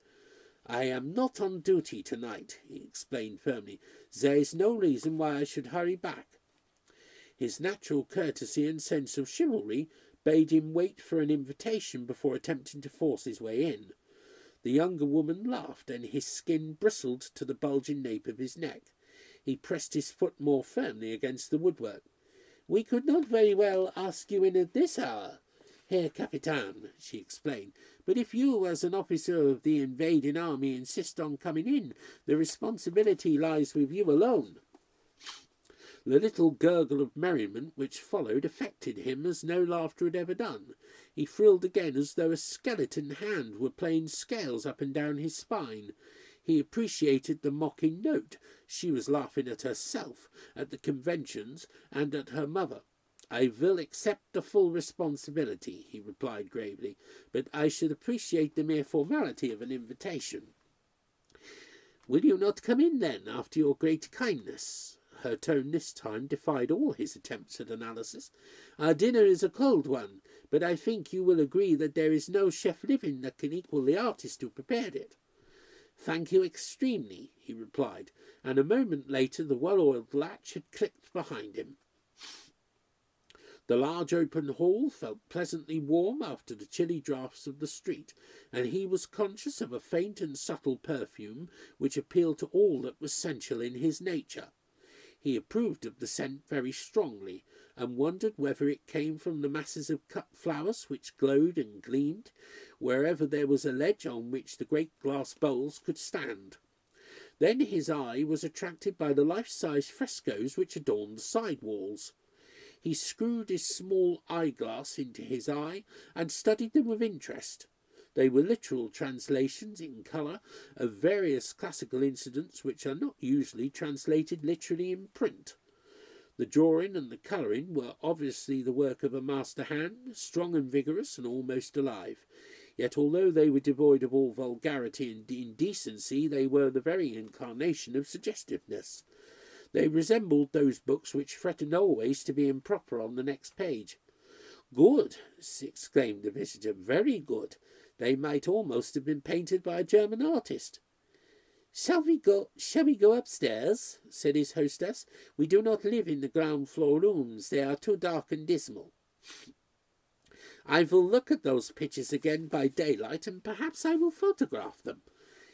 "I am not on duty tonight," he explained firmly. "There is no reason why I should hurry back." His natural courtesy and sense of chivalry bade him wait for an invitation before attempting to force his way in. The younger woman laughed, and his skin bristled to the bulging nape of his neck. He pressed his foot more firmly against the woodwork. "We could not very well ask you in at this hour, Herr Captain," she explained, "but if you, as an officer of the invading army, insist on coming in, the responsibility lies with you alone." The little gurgle of merriment which followed affected him as no laughter had ever done. He thrilled again as though a skeleton hand were playing scales up and down his spine. He appreciated the mocking note. She was laughing at herself, at the conventions, and at her mother. I will accept the full responsibility, he replied gravely, but I should appreciate the mere formality of an invitation. Will you not come in, then, after your great kindness? Her tone this time defied all his attempts at analysis. Our dinner is a cold one, but I think you will agree that there is no chef living that can equal the artist who prepared it. Thank you extremely, he replied, and a moment later the well-oiled latch had clicked behind him. The large open hall felt pleasantly warm after the chilly draughts of the street, and he was conscious of a faint and subtle perfume which appealed to all that was sensual in his nature. He approved of the scent very strongly, and wondered whether it came from the masses of cut flowers which glowed and gleamed wherever there was a ledge on which the great glass bowls could stand. Then his eye was attracted by the life-size frescoes which adorned the side walls. He screwed his small eyeglass into his eye and studied them with interest. They were literal translations in colour of various classical incidents which are not usually translated literally in print. The drawing and the colouring were obviously the work of a master hand, strong and vigorous and almost alive. Yet although they were devoid of all vulgarity and indecency, they were the very incarnation of suggestiveness. They resembled those books which threatened always to be improper on the next page. Good, exclaimed the visitor, very good. They might almost have been painted by a German artist. Shall we go upstairs? Said his hostess. We do not live in the ground floor rooms. They are too dark and dismal. I will look at those pictures again by daylight, and perhaps I will photograph them,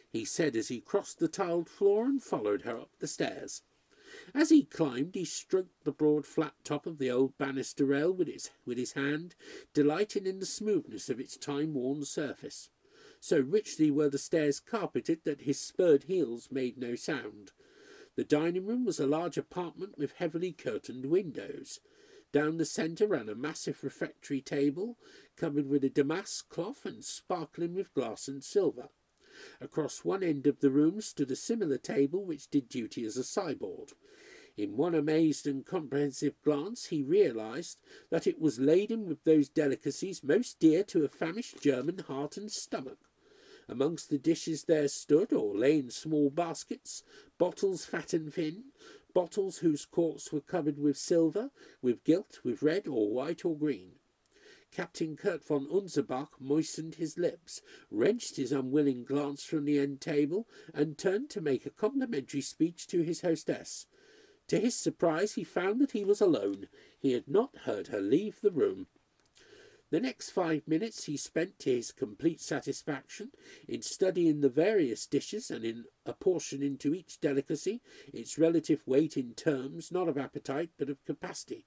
he said as he crossed the tiled floor and followed her up the stairs. As he climbed, he stroked the broad flat top of the old banister rail with his hand, delighting in the smoothness of its time-worn surface. So richly were the stairs carpeted that his spurred heels made no sound. The dining-room was a large apartment with heavily curtained windows. Down the centre ran a massive refectory table, covered with a damask cloth and sparkling with glass and silver. Across one end of the room stood a similar table which did duty as a sideboard. In one amazed and comprehensive glance he realized that it was laden with those delicacies most dear to a famished German heart and stomach. Amongst the dishes there stood, or lay in small baskets, bottles fat and thin, bottles whose corks were covered with silver, with gilt, with red or white or green. Captain Kurt von Unserbach moistened his lips, wrenched his unwilling glance from the end table, and turned to make a complimentary speech to his hostess. To his surprise he found that he was alone. He had not heard her leave the room. The next 5 minutes he spent, to his complete satisfaction, in studying the various dishes and in apportioning to each delicacy its relative weight in terms, not of appetite, but of capacity.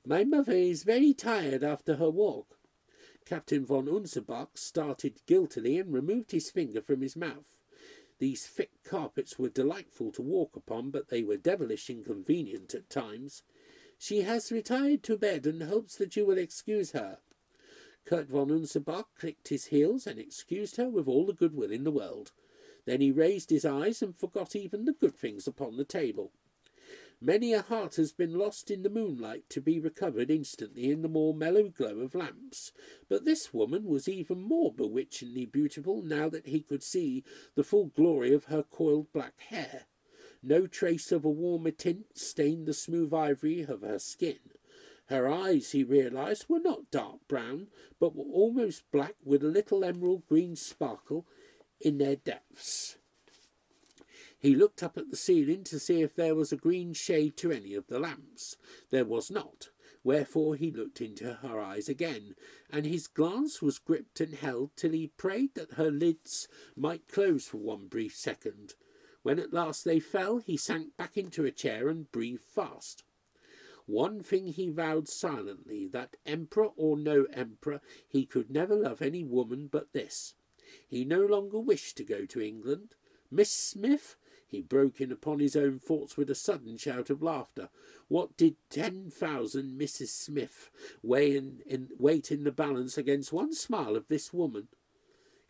My mother is very tired after her walk. Captain von Unserbach started guiltily and removed his finger from his mouth. These thick carpets were delightful to walk upon, but they were devilish inconvenient at times. She has retired to bed and hopes that you will excuse her. Kurt von Unserbach clicked his heels and excused her with all the goodwill in the world. Then he raised his eyes and forgot even the good things upon the table. Many a heart has been lost in the moonlight to be recovered instantly in the more mellow glow of lamps, but this woman was even more bewitchingly beautiful now that he could see the full glory of her coiled black hair. No trace of a warmer tint stained the smooth ivory of her skin. Her eyes, he realized, were not dark brown, but were almost black with a little emerald green sparkle in their depths. He looked up at the ceiling to see if there was a green shade to any of the lamps. There was not, wherefore he looked into her eyes again, and his glance was gripped and held till he prayed that her lids might close for one brief second. When at last they fell, he sank back into a chair and breathed fast. One thing he vowed silently, that emperor or no emperor, he could never love any woman but this. He no longer wished to go to England. Miss Smith? He broke in upon his own thoughts with a sudden shout of laughter. What did 10,000 Mrs. Smith weight in the balance against one smile of this woman?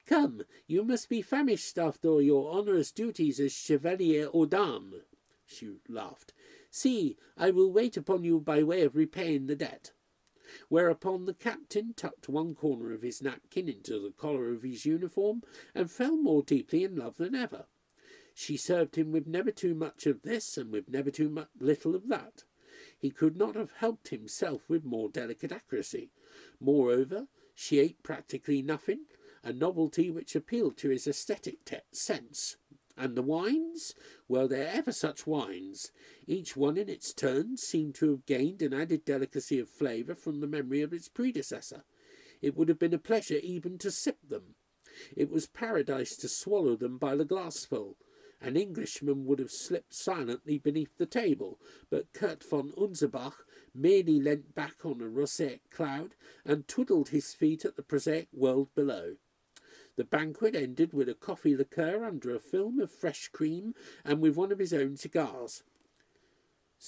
Come, you must be famished after your onerous duties as chevalier aux dames. she laughed. "See, I will wait upon you by way of repaying the debt." Whereupon the captain tucked one corner of his napkin into the collar of his uniform and fell more deeply in love than ever. She served him with never too much of this and with never too little of that. He could not have helped himself with more delicate accuracy. Moreover, she ate practically nothing, a novelty which appealed to his aesthetic sense. And the wines? Well, they're ever such wines. Each one in its turn seemed to have gained an added delicacy of flavour from the memory of its predecessor. It would have been a pleasure even to sip them. It was paradise to swallow them by the glassful. An Englishman would have slipped silently beneath the table, but Kurt von Unserbach merely leant back on a roseate cloud and twiddled his feet at the prosaic world below. The banquet ended with a coffee liqueur under a film of fresh cream and with one of his own cigars.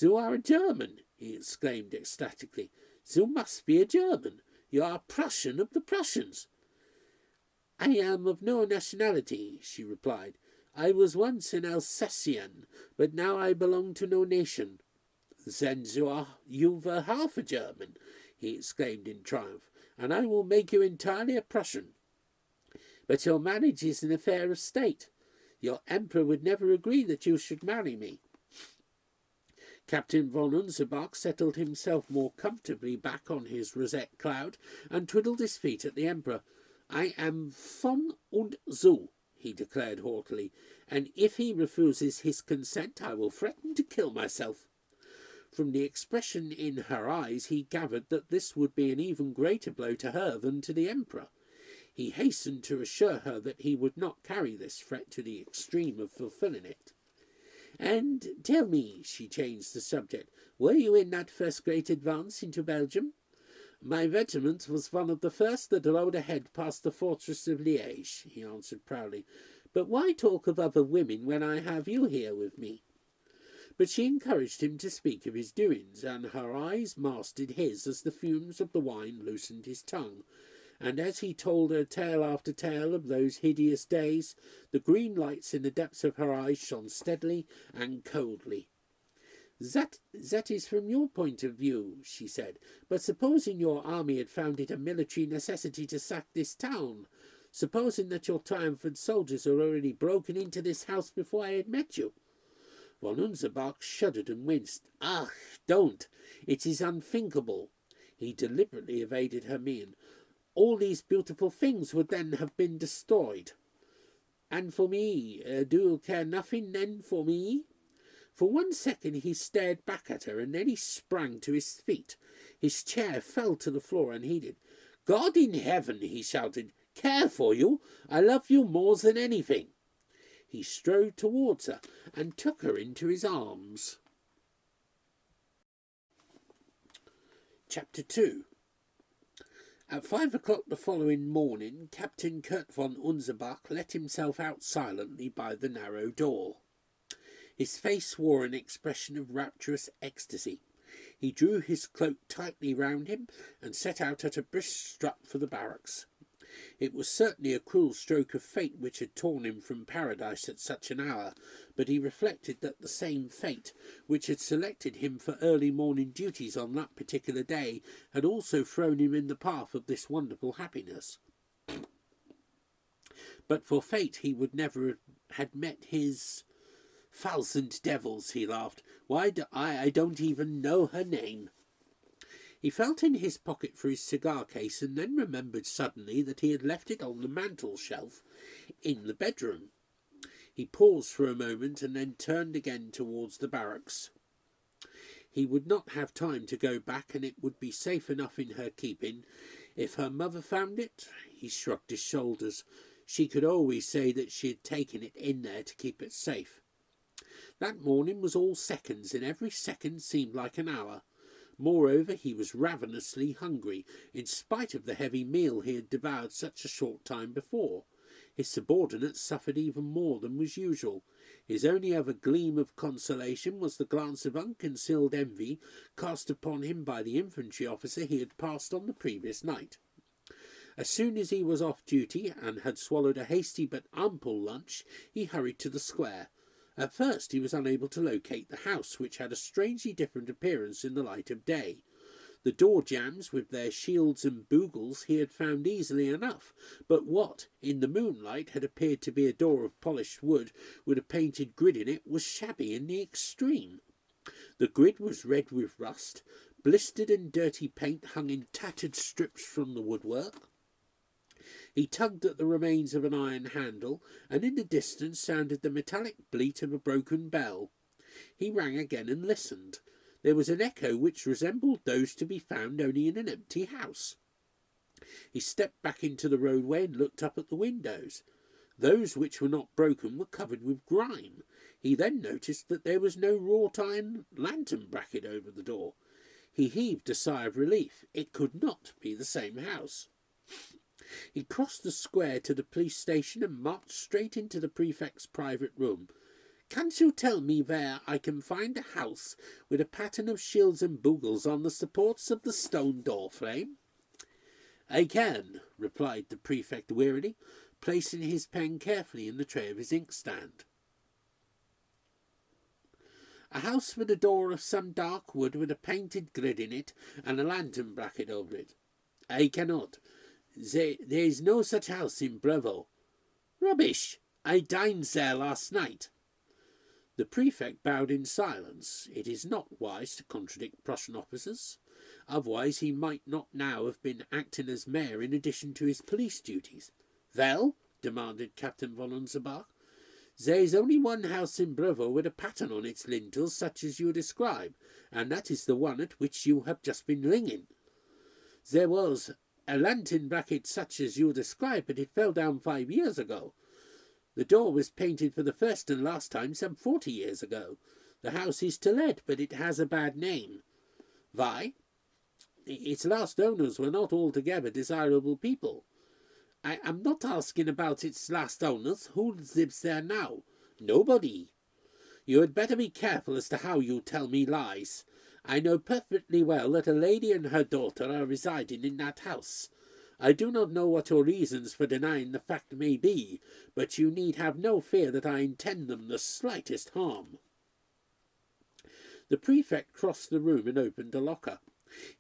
"You are a German," he exclaimed ecstatically. "You must be a German. You are a Prussian of the Prussians." "I am of no nationality," she replied. "I was once an Alsatian, but now I belong to no nation." "Then you were half a German," he exclaimed in triumph, "and I will make you entirely a Prussian. But your marriage is an affair of state. Your emperor would never agree that you should marry me." Captain von Unserbach settled himself more comfortably back on his rosette cloud and twiddled his feet at the emperor. "I am von und zu," he declared haughtily, "and if he refuses his consent I will threaten to kill myself." From the expression in her eyes he gathered that this would be an even greater blow to her than to the emperor. He hastened to assure her that he would not carry this threat to the extreme of fulfilling it. "And tell me," she changed the subject, "were you in that first great advance into Belgium?" "My regiment was one of the first that rode ahead past the fortress of Liège," he answered proudly. "But why talk of other women when I have you here with me?" But she encouraged him to speak of his doings, and her eyes mastered his as the fumes of the wine loosened his tongue. And as he told her tale after tale of those hideous days, the green lights in the depths of her eyes shone steadily and coldly. That is from your point of view," she said. "But supposing your army had found it a military necessity to sack this town? Supposing that your triumphant soldiers had already broken into this house before I had met you?" Von Unserbach shuddered and winced. "Ach, don't! It is unthinkable." He deliberately evaded her mien. "All these beautiful things would then have been destroyed." "And for me, do you care nothing then for me?" For 1 second he stared back at her, and then he sprang to his feet. His chair fell to the floor unheeded. "God in heaven!" he shouted. "Care for you? I love you more than anything." He strode towards her and took her into his arms. Chapter 2. At 5 o'clock the following morning, Captain Kurt von Unserbach let himself out silently by the narrow door. His face wore an expression of rapturous ecstasy. He drew his cloak tightly round him and set out at a brisk strut for the barracks. It was certainly a cruel stroke of fate which had torn him from paradise at such an hour, but he reflected that the same fate which had selected him for early morning duties on that particular day had also thrown him in the path of this wonderful happiness. But for fate he would never have met his... "Thousand devils," he laughed. "Why do I don't even know her name." He felt in his pocket for his cigar case and then remembered suddenly that he had left it on the mantel-shelf in the bedroom. He paused for a moment and then turned again towards the barracks. He would not have time to go back, and it would be safe enough in her keeping. If her mother found it, he shrugged his shoulders. She could always say that she had taken it in there to keep it safe. That morning was all seconds, and every second seemed like an hour. Moreover, he was ravenously hungry, in spite of the heavy meal he had devoured such a short time before. His subordinates suffered even more than was usual. His only other gleam of consolation was the glance of unconcealed envy cast upon him by the infantry officer he had passed on the previous night. As soon as he was off duty, and had swallowed a hasty but ample lunch, he hurried to the square. At first he was unable to locate the house, which had a strangely different appearance in the light of day. The door jambs with their shields and boogles he had found easily enough, but what, in the moonlight, had appeared to be a door of polished wood with a painted grid in it was shabby in the extreme. The grid was red with rust, blistered and dirty paint hung in tattered strips from the woodwork. He tugged at the remains of an iron handle, and in the distance sounded the metallic bleat of a broken bell. He rang again and listened. There was an echo which resembled those to be found only in an empty house. He stepped back into the roadway and looked up at the windows. Those which were not broken were covered with grime. He then noticed that there was no wrought iron lantern bracket over the door. He heaved a sigh of relief. It could not be the same house. He crossed the square to the police station and marched straight into the prefect's private room. "Can't you tell me where I can find a house with a pattern of shields and boogles on the supports of the stone door frame?" "I can," replied the prefect wearily, placing his pen carefully in the tray of his inkstand. "A house with a door of some dark wood with a painted grid in it and a lantern bracket over it." "I cannot. There is no such house in Bravo." "Rubbish! I dined there last night." The prefect bowed in silence. It is not wise to contradict Prussian officers. Otherwise he might not now have been acting as mayor in addition to his police duties. "Well?" demanded Captain von Unserbach. "There is only one house in Bravo with a pattern on its lintels such as you describe, and that is the one at which you have just been ringing. There was a lantern bracket such as you describe, but it fell down 5 years ago. The door was painted for the first and last time some 40 years ago. The house is to let, but it has a bad name." "Why?" "Its last owners were not altogether desirable people." "I am not asking about its last owners. Who lives there now?" "Nobody." "You had better be careful as to how you tell me lies. I know perfectly well that a lady and her daughter are residing in that house. I do not know what your reasons for denying the fact may be, but you need have no fear that I intend them the slightest harm." The prefect crossed the room and opened a locker.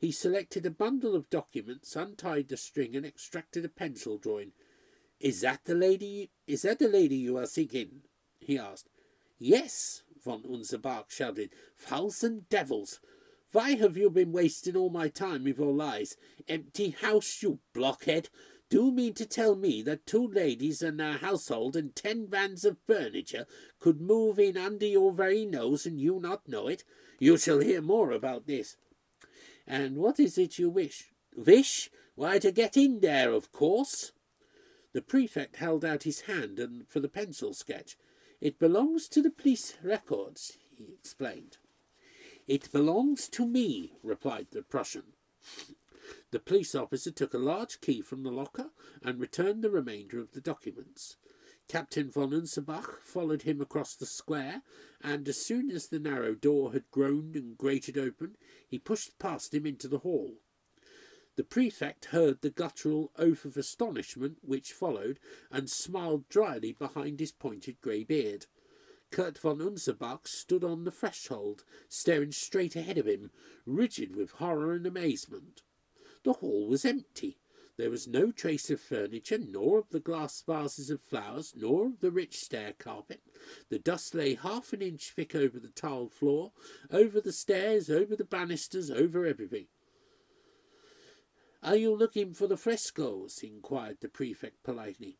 He selected a bundle of documents, untied the string, and extracted a pencil drawing. Is that the lady you are seeking?" he asked. "Yes," von Unserbach shouted. "Thousand devils! Why have you been wasting all my time with your lies? Empty house, you blockhead! Do you mean to tell me that 2 ladies and their household and 10 vans of furniture could move in under your very nose and you not know it? You shall hear more about this." "And what is it you wish?" "Wish? Why, to get in there, of course." The prefect held out his hand for the pencil sketch. "It belongs to the police records," he explained. "It belongs to me," replied the Prussian. The police officer took a large key from the locker and returned the remainder of the documents. Captain von Unserbach followed him across the square, and as soon as the narrow door had groaned and grated open, he pushed past him into the hall. The prefect heard the guttural oath of astonishment which followed, and smiled dryly behind his pointed grey beard. Kurt von Unserbach stood on the threshold, staring straight ahead of him, rigid with horror and amazement. The hall was empty. There was no trace of furniture, nor of the glass vases of flowers, nor of the rich stair carpet. The dust lay half an inch thick over the tiled floor, over the stairs, over the banisters, over everything. "Are you looking for the frescoes?" inquired the prefect politely.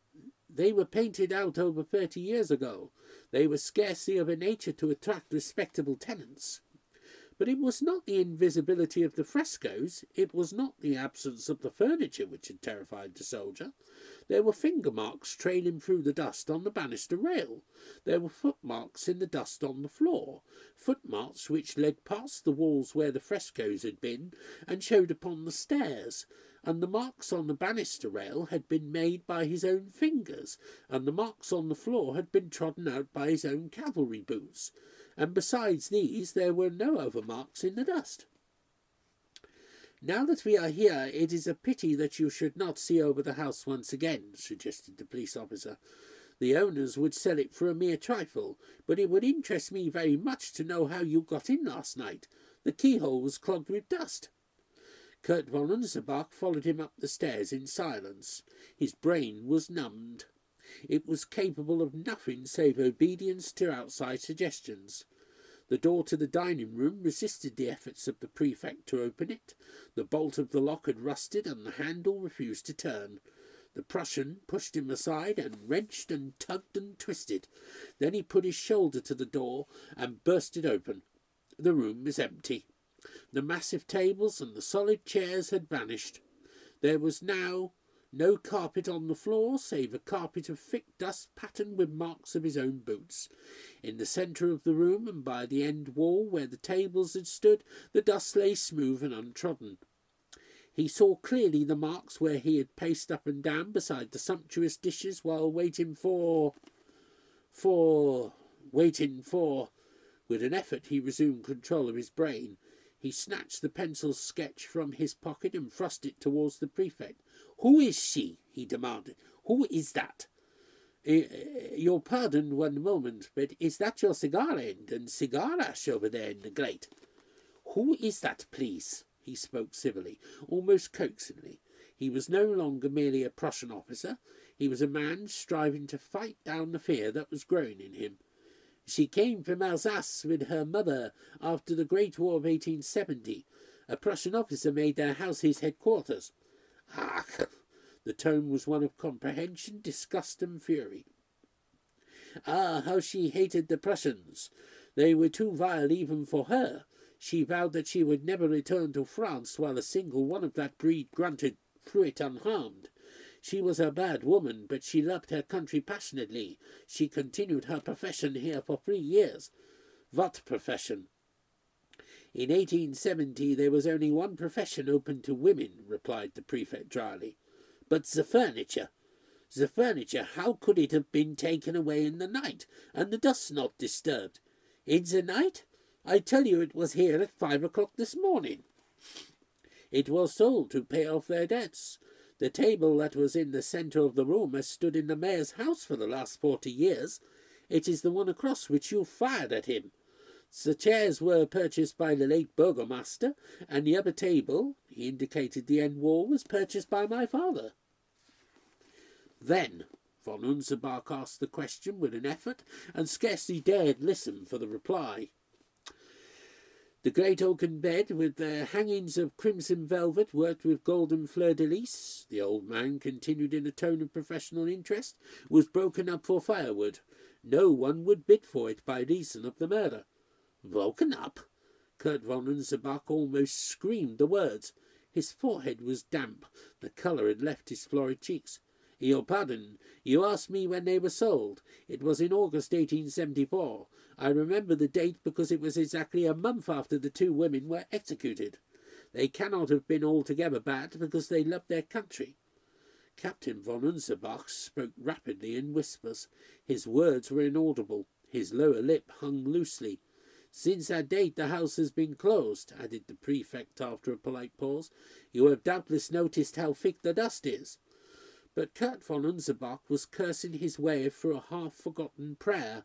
"They were painted out over 30 years ago. They were scarcely of a nature to attract respectable tenants." But it was not the invisibility of the frescoes, it was not the absence of the furniture which had terrified the soldier. There were finger marks trailing through the dust on the banister rail. There were footmarks in the dust on the floor, footmarks which led past the walls where the frescoes had been and showed upon the stairs, and the marks on the banister rail had been made by his own fingers, and the marks on the floor had been trodden out by his own cavalry boots, and besides these there were no other marks in the dust. "Now that we are here, it is a pity that you should not see over the house once again," suggested the police officer. The owners would sell it for a mere trifle, but it would interest me very much to know how you got in last night. The keyhole was clogged with dust." Kurt von Unserbach followed him up the stairs in silence. His brain was numbed. It was capable of nothing save obedience to outside suggestions. The door to the dining room resisted the efforts of the prefect to open it. The bolt of the lock had rusted, and the handle refused to turn. The Prussian pushed him aside and wrenched and tugged and twisted. Then he put his shoulder to the door and burst it open. The room was empty. The massive tables and the solid chairs had vanished. There was now no carpet on the floor, save a carpet of thick dust patterned with marks of his own boots. In the centre of the room, and by the end wall where the tables had stood, the dust lay smooth and untrodden. He saw clearly the marks where he had paced up and down beside the sumptuous dishes while waiting for... With an effort he resumed control of his brain. He snatched the pencil sketch from his pocket and thrust it towards the prefect. "Who is she?" he demanded. "Who is that?" Your pardon 1 moment, but is that your cigar end and cigar ash over there in the grate?" "Who is that, please?" He spoke civilly, almost coaxingly. He was no longer merely a Prussian officer. He was a man striving to fight down the fear that was growing in him. "She came from Alsace with her mother after the Great War of 1870. A Prussian officer made their house his headquarters." "Ach!" The tone was one of comprehension, disgust, and fury. "Ah, how she hated the Prussians! They were too vile even for her. She vowed that she would never return to France while a single one of that breed grunted through it unharmed. She was a bad woman, but she loved her country passionately. She continued her profession here for 3 years. What profession?" "In 1870 there was only one profession open to women," replied the prefect dryly. "But the furniture. The furniture, how could it have been taken away in the night, and the dust not disturbed?" "In the night? I tell you it was here at 5 o'clock this morning." "It was sold to pay off their debts. The table that was in the centre of the room has stood in the mayor's house for the last 40 years. It is the one across which you fired at him. The chairs were purchased by the late burgomaster, and the other table," he indicated the end wall, "was purchased by my father." "Then," von Unserbach asked the question with an effort, and scarcely dared listen for the reply. "The great oaken bed, with the hangings of crimson velvet worked with golden fleur-de-lis," the old man continued in a tone of professional interest, "was broken up for firewood. No one would bid for it by reason of the murder." "Broken up?" Kurt von Unserbach almost screamed the words. His forehead was damp. The colour had left his florid cheeks. "Your pardon, you asked me when they were sold. It was in August 1874. I remember the date because it was exactly a month after the 2 women were executed. They cannot have been altogether bad because they loved their country." Captain von Unserbach spoke rapidly in whispers. His words were inaudible. His lower lip hung loosely. "Since that date the house has been closed," added the prefect after a polite pause. "You have doubtless noticed how thick the dust is." But Kurt von Unserbach was cursing his way through a half-forgotten prayer.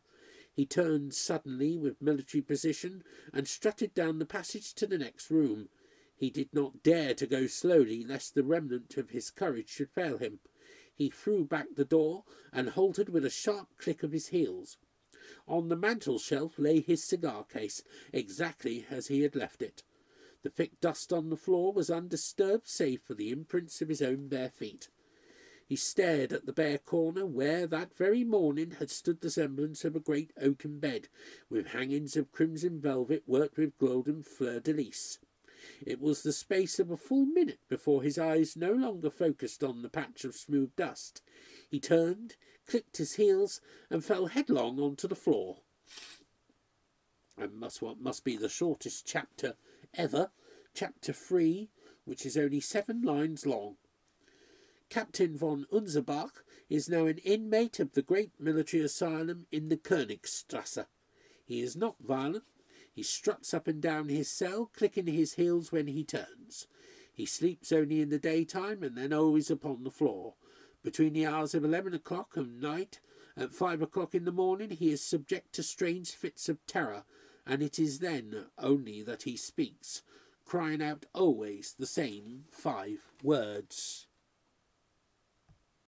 He turned suddenly with military precision and strutted down the passage to the next room. He did not dare to go slowly, lest the remnant of his courage should fail him. He threw back the door and halted with a sharp click of his heels. On the mantel-shelf lay his cigar-case, exactly as he had left it. The thick dust on the floor was undisturbed save for the imprints of his own bare feet. He stared at the bare corner where that very morning had stood the semblance of a great oaken bed, with hangings of crimson velvet worked with golden fleur-de-lis. It was the space of a full minute before his eyes no longer focused on the patch of smooth dust. He turned, clicked his heels, and fell headlong onto the floor. And what must be the shortest chapter ever, Chapter 3, which is only 7 lines long. Captain von Unserbach is now an inmate of the great military asylum in the Königstrasse. He is not violent. He struts up and down his cell, clicking his heels when he turns. He sleeps only in the daytime and then always upon the floor. Between the hours of 11 o'clock of night At 5 o'clock in the morning he is subject to strange fits of terror, and it is then only that he speaks, crying out always the same 5 words.